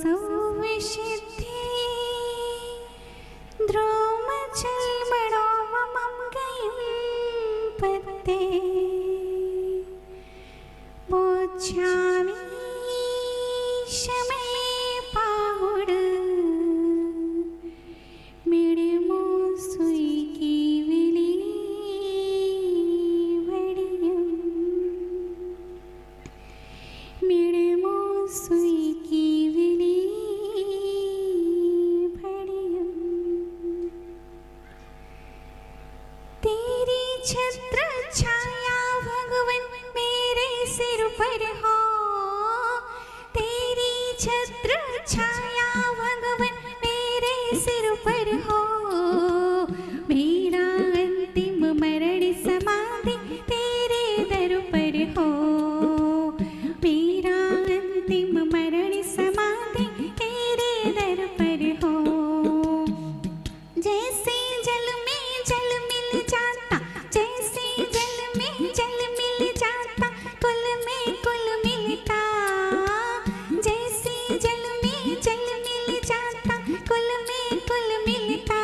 सौ विसिद्धि द्रोमचल मणो मम गयं पत्ते बोच्छामि शमे पाहुड मिड़मो सुई की विली वड़ियम मिड़मो सुई की विली वड़ियम तेरी छत्र छाया भगवन मेरे सिर पर हो तेरी छत्र छाया भगवन मेरे सिर पर हो मेरा अंतिम मरण समाधि तेरे दर पर हो मेरा अंतिम मरण समाधि तेरे दर पर हो जैसे जल मिल जाता जैसे जल मिल जाता कुल में कुल मिलता जैसे जल मिल जाता कुल में कुल मिलता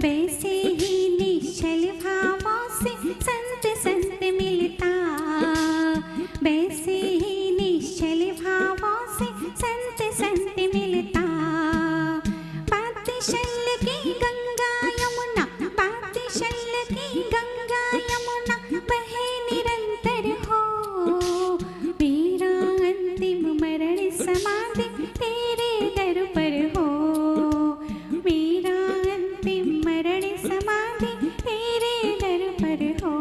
वैसे ही निश्चल भावों से संत संत मिलता वैसे ही निश्चल भावों से संत संत मिलता बात शल की गंगा यमुना बात शल की गंगा यमुना बहे निरंतर हो मेरा अंतिम मरण समाधि तेरे दर पर हो मेरा अंतिम मरण समाधि तेरे दर पर हो।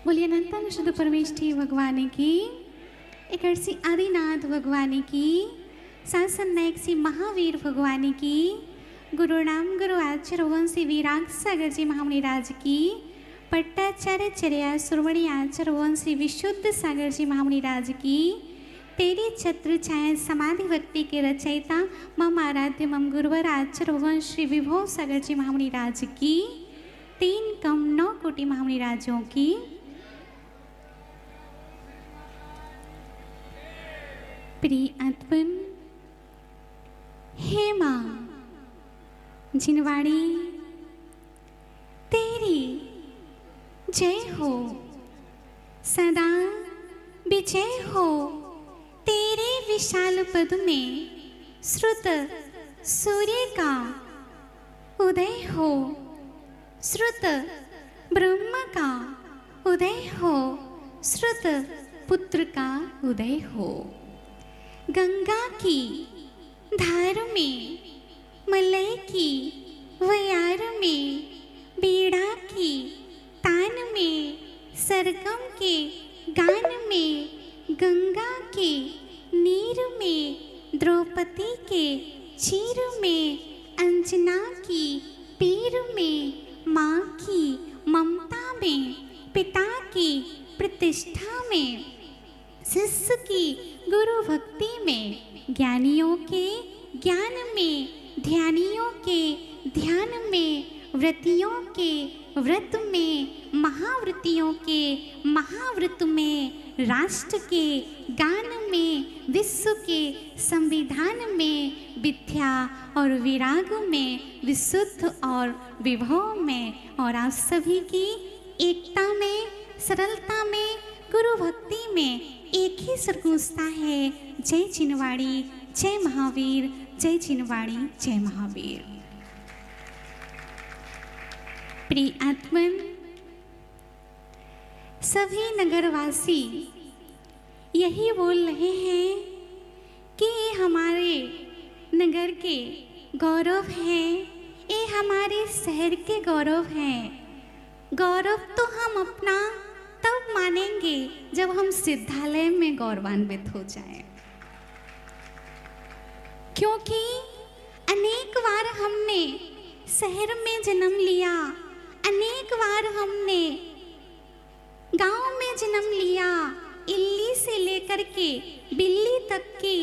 बोलिए अनंत शुद्ध परमेष्ठी भगवान की इकड़सी आदिनाथ भगवान की शासन नायक श्री महावीर भगवान की गुरु नाम गुरु आचार्य वंशी विराग सागर जी महामुनि राज की पट्टाचार्य चर्या सुरवणी आचार्य वंशी विशुद्ध सागर जी महामुनि राज की तेरी छत्र छाया समाधि भक्ति के रचयिता मम आराध्य मम गुरुवर आचार्य वंश श्री विभव सागर जी महामुनि राज की 3 कम 9 कोटि महामुनि राजों की प्रिय आत्मन हे माँ जिनवाणी तेरी जय हो सदा विजय हो तेरे विशाल पद में श्रुत सूर्य का उदय हो श्रुत ब्रह्म का उदय हो श्रुत पुत्र का उदय हो गंगा की धार में मलय की वयार में बीड़ा की तान में सरगम के गान में गंगा के नीर में द्रौपदी के चीर में अंजना की पीर में माँ की ममता में पिता की प्रतिष्ठा में शिष्य की गुरु भक्ति में ज्ञानियों के ज्ञान में ध्यानियों के ध्यान में व्रतियों के व्रत में महाव्रतियों के महाव्रत में राष्ट्र के गान में विश्व के संविधान में विद्या और विराग में विशुद्ध और विभव में और आप सभी की एकता में सरलता में गुरु भक्ति में एक ही सरगुस्ता है जय जिनवाड़ी जय महावीर जय जिनवाड़ी जय महावीर। प्रिय आत्मन सभी नगरवासी यही बोल रहे हैं कि ये हमारे नगर के गौरव हैं ये हमारे शहर के गौरव हैं। गौरव तो हम अपना तब मानेंगे जब हम सिद्धालय में गौरवान्वित हो जाएं, क्योंकि अनेक बार हमने शहर में जन्म लिया, अनेक बार हमने गांव में जन्म लिया। इल्ली से लेकर के बिल्ली तक की,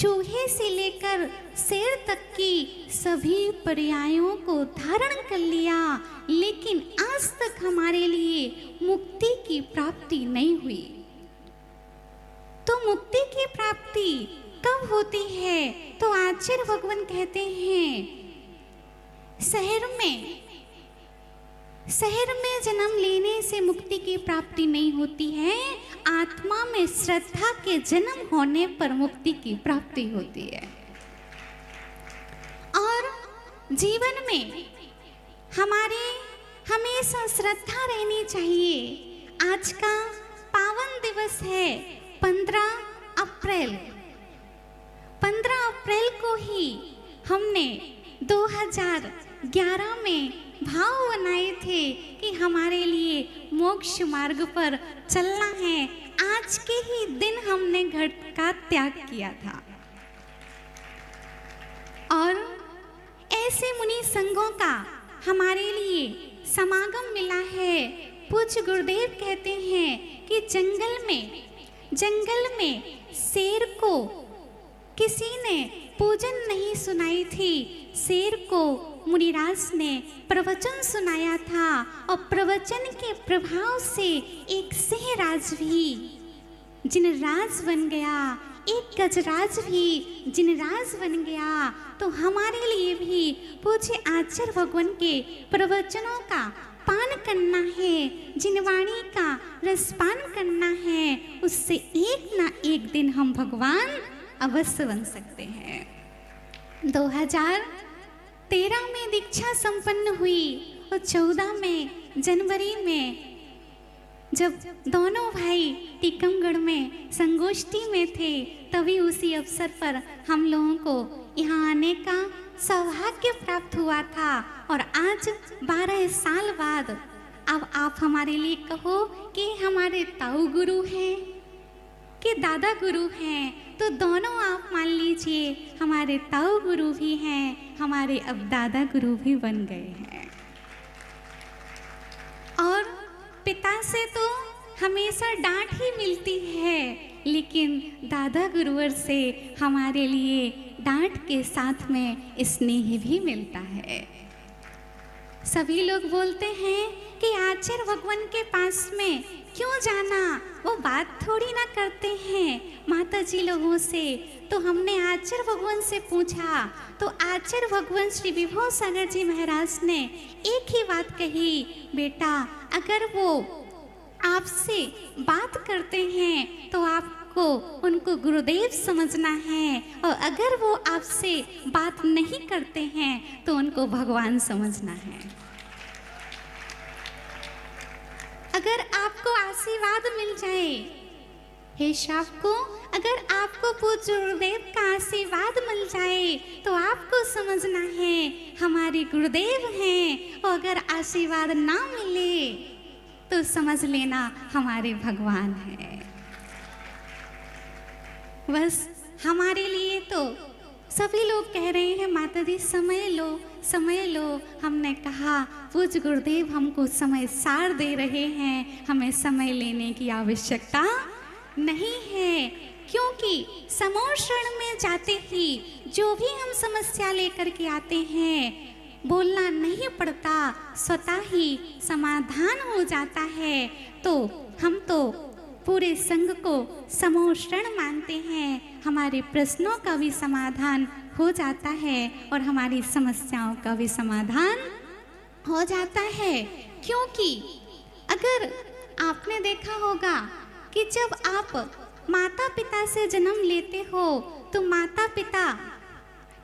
चूहे से लेकर शेर तक की सभी पर्यायों को धारण कर लिया, लेकिन आज तक हमारे लिए मुक्ति की प्राप्ति नहीं हुई। तो मुक्ति की प्राप्ति कब होती है? तो आचार्य भगवान कहते हैं शहर में जन्म लेने से मुक्ति की प्राप्ति नहीं होती है, आत्मा में श्रद्धा के जन्म होने पर मुक्ति की प्राप्ति होती है। और जीवन में हमारे हमेशा श्रद्धा रहनी चाहिए। आज का पावन दिवस है 15 अप्रैल। 15 अप्रैल को ही हमने 2011 में भाव बनाए थे कि हमारे लिए मोक्ष मार्ग पर चलना है। आज के ही दिन हमने घट का त्याग किया था। और ऐसे मुनि संघों का हमारे लिए समागम मिला है। पूज्य गुरुदेव कहते हैं कि जंगल में शेर को किसी ने पूजन नहीं सुनाई थी। शेर को मुनिराज ने प्रवचन सुनाया था और प्रवचन के प्रभाव से एक सिंहराज भी जिनराज बन गया, एक गजराज भी जिनराज बन गया। तो हमारे लिए भी पूज्य आचार्य भगवान के प्रवचनों का पान करना है, जिनवाणी का रसपान करना है। उससे एक ना एक दिन हम भगवान अवश्य बन सकते हैं। 2013 में दीक्षा संपन्न हुई और 14 में जनवरी में जब दोनों भाई टीकमगढ़ में संगोष्ठी में थे, तभी उसी अवसर पर हम लोगों को यहाँ आने का सौभाग्य प्राप्त हुआ था। और आज 12 साल बाद अब आप हमारे लिए कहो कि हमारे ताऊ गुरु हैं कि दादा गुरु हैं, तो दोनों आप मान लीजिए हमारे ताऊ गुरु भी हैं, हमारे अब दादा गुरु भी बन गए हैं। और पिता से तो हमेशा डांट ही मिलती है, लेकिन दादा गुरुवर से हमारे लिए डांट के साथ में स्नेह भी मिलता है। सभी लोग बोलते हैं कि आचार्य भगवान के पास में क्यों जाना, वो बात थोड़ी ना करते हैं माता जी लोगों से। तो हमने आचार्य भगवान से पूछा तो आचार्य भगवान श्री विभो सागर जी महाराज ने एक ही बात कही, बेटा अगर वो आपसे बात करते हैं तो आपको उनको गुरुदेव समझना है, और अगर वो आपसे बात नहीं करते हैं तो उनको भगवान समझना है। अगर आपको आशीर्वाद मिल जाए, हे शाप को, अगर आपको पूज्य गुरुदेव का आशीर्वाद मिल जाए तो आपको समझना है हमारे गुरुदेव हैं, और अगर आशीर्वाद ना मिले तो समझ लेना हमारे भगवान हैं। बस हमारे लिए तो सभी लोग कह रहे हैं माता जी समय लो समय लो। हमने कहा पूज्य गुरुदेव हमको समय सार दे रहे हैं, हमें समय लेने की आवश्यकता नहीं है, क्योंकि समोषण में जाते ही जो भी हम समस्या लेकर के आते हैं बोलना नहीं पड़ता, स्वतः ही समाधान हो जाता है। तो हम तो पूरे संघ को समोषण मानते हैं, हमारे प्रश्नों का भी समाधान हो जाता है और हमारी समस्याओं का भी समाधान हो जाता है। क्योंकि अगर आपने देखा होगा कि जब आप माता पिता से जन्म लेते हो तो माता पिता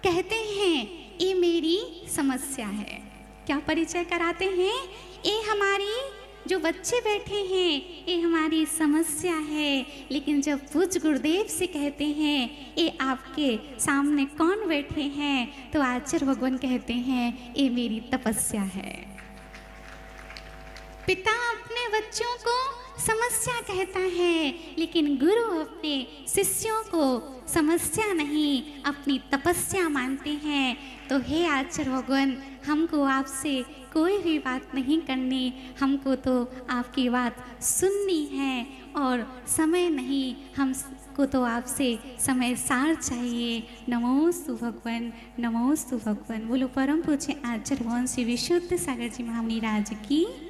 कहते हैं ये मेरी समस्या है, क्या परिचय कराते हैं, ये हमारी जो बच्चे बैठे हैं ये हमारी समस्या है। लेकिन जब पूज्य गुरुदेव से कहते हैं ये आपके सामने कौन बैठे हैं, तो आचार्य भगवान कहते हैं ये मेरी तपस्या है। पिता अपने बच्चों को समस्या कहता है, लेकिन गुरु अपने शिष्यों को समस्या नहीं अपनी तपस्या मानते हैं। तो हे आचार्य भगवान, हमको आपसे कोई भी बात नहीं करनी, हमको तो आपकी बात सुननी है और समय नहीं, हमको तो आपसे समय सार चाहिए। नमोस्तु भगवान, नमोस्तु भगवान। बोलो परम पूज्य आचार्य भगवान श्री विशुद्ध सागर जी महामुनि राज की।